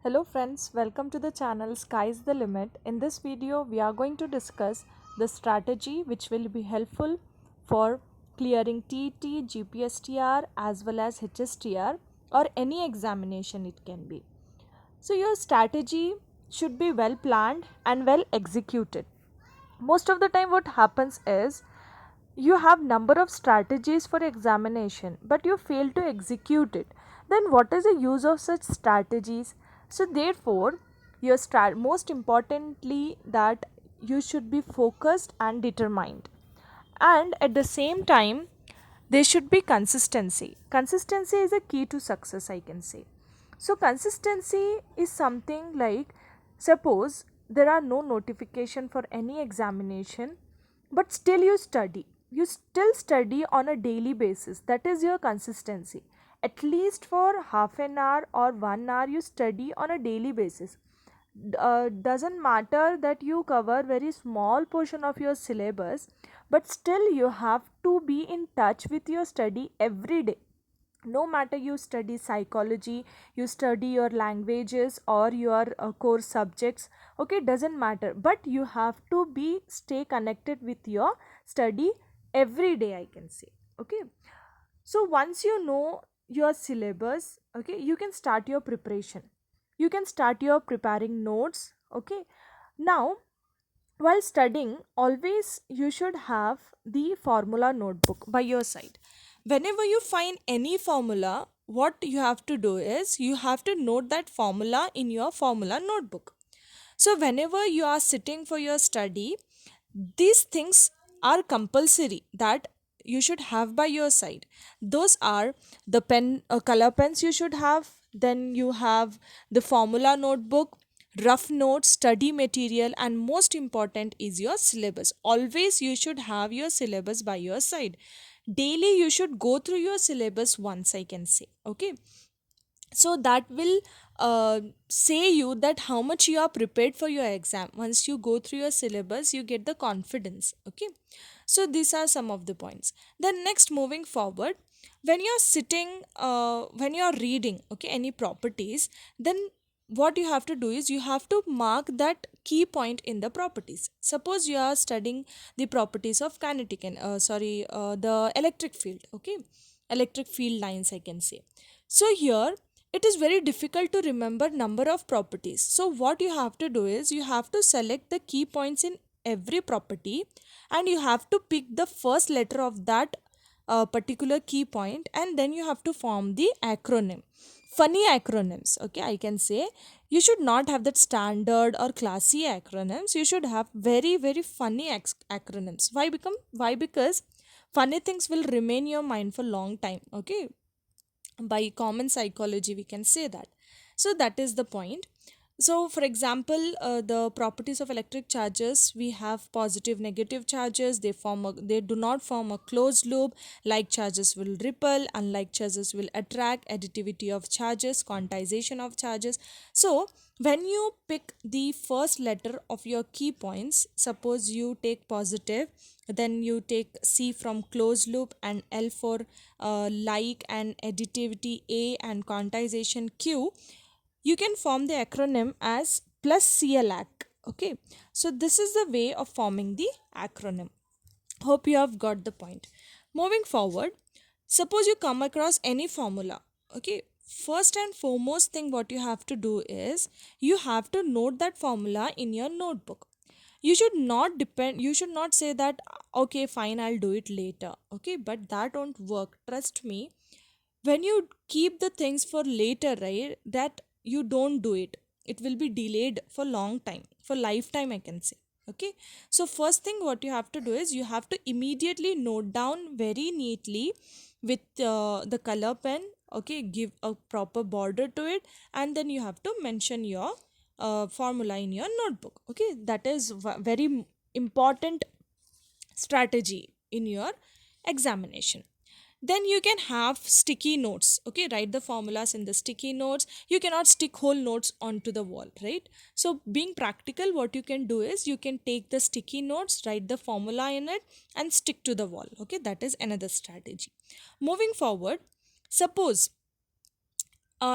Hello friends, welcome to the channel Sky's the Limit. In this video, we are going to discuss the strategy which will be helpful for clearing TET, GPSTR as well as HSTR or any examination it can be. So your strategy should be well planned and well executed. Most of the time what happens is you have number of strategies for examination but you fail to execute it, then what is the use of such strategies? So therefore most importantly that you should be focused and determined, and at the same time there should be consistency is a key to success, I can say. So consistency is something like, suppose there are no notification for any examination but still you still study on a daily basis. That is your consistency. At least for half an hour or 1 hour you study on a daily basis. Doesn't matter that you cover very small portion of your syllabus, but still you have to be in touch with your study every day. No matter you study psychology, you study your languages or your core subjects, okay, doesn't matter, but you have to be stay connected with your study every day, I can say. Okay, so once you know your syllabus, okay, you can start your preparation. You can start your preparing notes. Okay, now while studying, always you should have the formula notebook by your side. Whenever you find any formula, what you have to do is you have to note that formula in your formula notebook. So whenever you are sitting for your study, these things are compulsory that you should have by your side. Those are the color pens you should have, then you have the formula notebook, rough notes, study material, and most important is your syllabus. Always you should have your syllabus by your side. Daily you should go through your syllabus once, I can say. Okay, so that will say you that how much you are prepared for your exam. Once you go through your syllabus you get the confidence. Okay, so these are some of the points. Then next, moving forward, when you're sitting when you're reading, okay, any properties, then what you have to do is you have to mark that key point in the properties. Suppose you are studying the properties of kinetic and the electric field. Okay, electric field lines, I can say. So here it is very difficult to remember number of properties. So what you have to do is you have to select the key points in every property and you have to pick the first letter of that particular key point, and then you have to form the acronym. Funny acronyms, okay, I can say. You should not have that standard or classy acronyms. You should have very very funny acronyms. Why? Because funny things will remain in your mind for long time. Okay, by common psychology we can say that. So that is the point. So for example, the properties of electric charges, we have positive negative charges. They do not form a closed loop. Like charges will repel, unlike charges will attract, additivity of charges, quantization of charges. So when you pick the first letter of your key points, suppose you take positive, then you take C from closed loop, and L for like, and additivity A, and quantization Q, you can form the acronym as plus CLAC. Okay, so this is the way of forming the acronym. Hope you have got the point. Moving forward, suppose you come across any formula. Okay, first and foremost thing what you have to do is you have to note that formula in your notebook. You should not say that okay fine, I'll do it later. Okay, but that won't work, trust me. When you keep the things for later, right, that you don't do it, it will be delayed for long time, for lifetime, I can say. Okay, so first thing what you have to do is you have to immediately note down very neatly with the color pen. Okay, give a proper border to it, and then you have to mention your formula in your notebook. Okay, that is very important strategy in your examination. Then you can have sticky notes. Okay, write the formulas in the sticky notes. You cannot stick whole notes onto the wall, right? So being practical, what you can do is you can take the sticky notes, write the formula in it, and stick to the wall. Okay, that is another strategy. Moving forward, suppose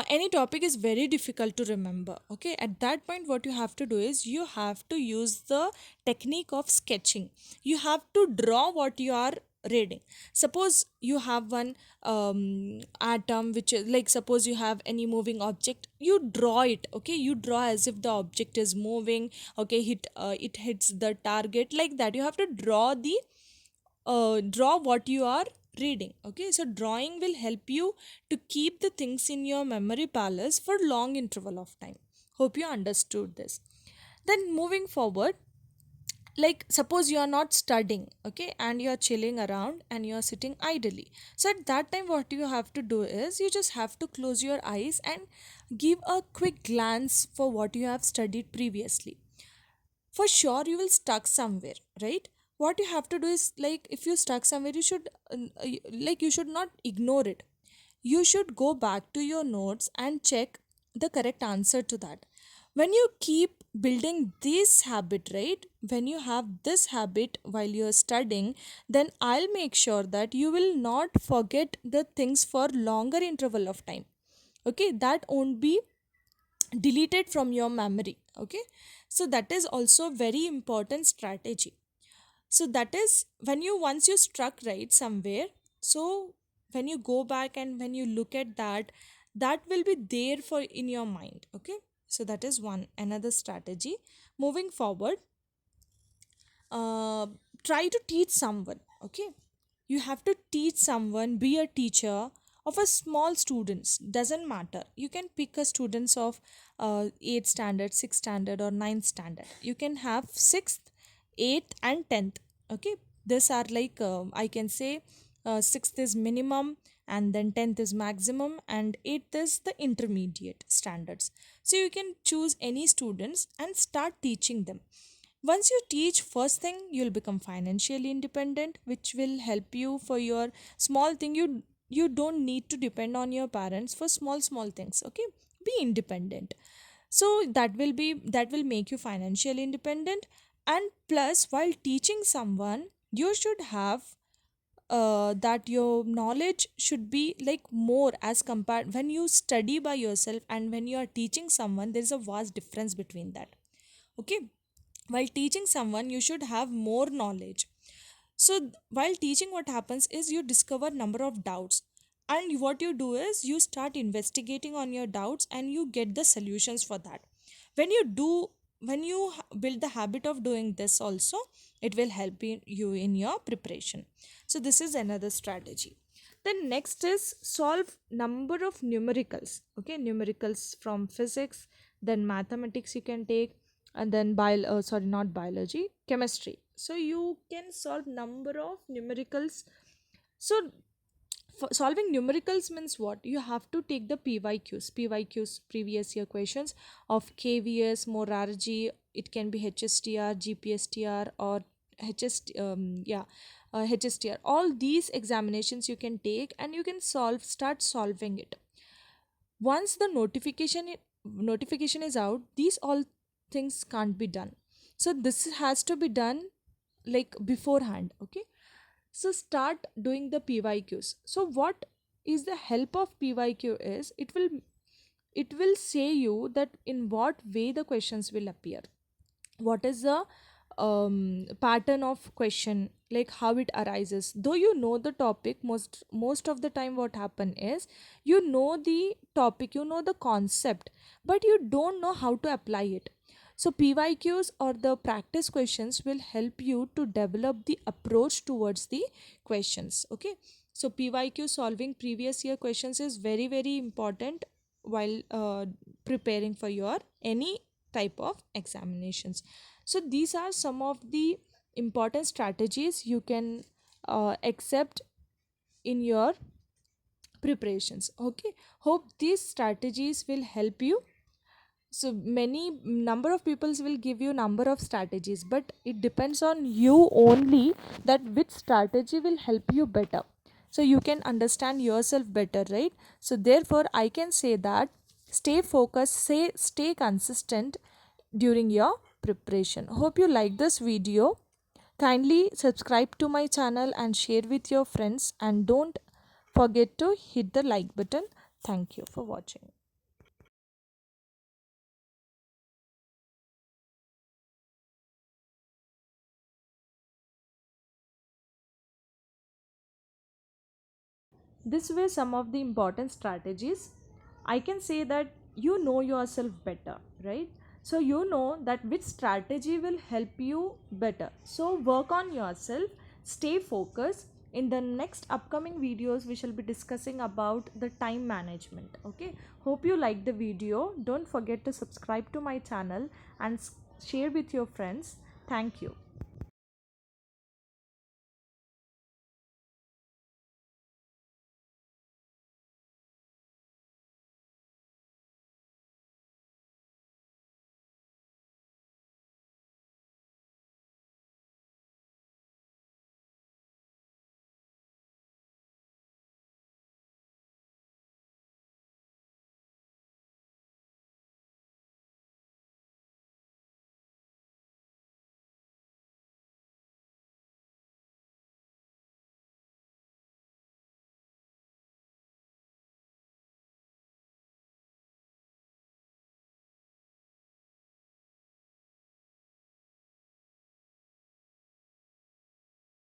any topic is very difficult to remember. Okay, at that point what you have to do is you have to use the technique of sketching. You have to draw what you are reading. Suppose you have one atom, which is like, suppose you have any moving object, you draw it. Okay, you draw as if the object is moving. Okay, it hits the target, like that. You have to draw what you are reading. Okay, so drawing will help you to keep the things in your memory palace for long interval of time. Hope you understood this. Then moving forward, like suppose you are not studying, okay, and you are chilling around and you are sitting idly. So at that time what you have to do is you just have to close your eyes and give a quick glance for what you have studied previously. For sure you will stuck somewhere, right? What you have to do is, like, if you stuck somewhere, you should like, you should not ignore it. You should go back to your notes and check the correct answer to that. When you keep building this habit, right, when you have this habit while you're studying, then I'll make sure that you will not forget the things for longer interval of time. Okay, that won't be deleted from your memory. Okay, so that is also very important strategy. So that is when you, once you struck right somewhere, so when you go back and when you look at that, that will be there for in your mind. Okay, so that is one another strategy. Moving forward, uh, try to teach someone. Okay, you have to teach someone, be a teacher of a small students, doesn't matter. You can pick a students of 8th standard, 6th standard, or 9th standard. You can have 6th, 8th and 10th. Okay, these are like, I can say 6th is minimum, and then 10th is maximum, and 8th is the intermediate standards. So you can choose any students and start teaching them. Once you teach, first thing, you'll become financially independent, which will help you for your small thing. You don't need to depend on your parents for small things. Okay, be independent. So that will make you financially independent. And plus, while teaching someone, you should have that your knowledge should be like more as compared when you study by yourself and when you are teaching someone. There is a vast difference between that. Okay, while teaching someone you should have more knowledge. So while teaching, what happens is you discover number of doubts, and what you do is you start investigating on your doubts and you get the solutions for that. When you do, when you build the habit of doing this also, it will help you in your preparation. So this is another strategy. Then next is solve number of numericals. Okay, numericals from physics, then mathematics you can take, and then sorry, not biology, chemistry. So you can solve number of numericals. So for solving numericals means what? You have to take the pyqs, previous year questions of kvs, morarji. It can be hstr, gpstr, or hstr. All these examinations you can take and you can start solving it. Once the notification is out, these all things can't be done. So this has to be done like beforehand. Okay, so start doing the pyqs. So what is the help of pyq is it will say you that in what way the questions will appear, what is the pattern of question, like how it arises. Though you know the topic, most of the time what happen is you know the topic, you know the concept, but you don't know how to apply it. So pyqs or the practice questions will help you to develop the approach towards the questions. Okay, so pyq, solving previous year questions, is very important while preparing for your any type of examinations. So these are some of the important strategies you can accept in your preparations. Okay, hope these strategies will help you. So many number of peoples will give you number of strategies, but it depends on you only that which strategy will help you better, so you can understand yourself better, right? So therefore I can say that stay focused, stay consistent during your preparation. Hope you like this video. Kindly subscribe to my channel and share with your friends, and don't forget to hit the like button. Thank you for watching. This way, some of the important strategies, I can say that you know yourself better, right? So you know that which strategy will help you better. So work on yourself, stay focused. In the next upcoming videos, we shall be discussing about the time management. Okay, hope you like the video. Don't forget to subscribe to my channel and share with your friends. Thank you.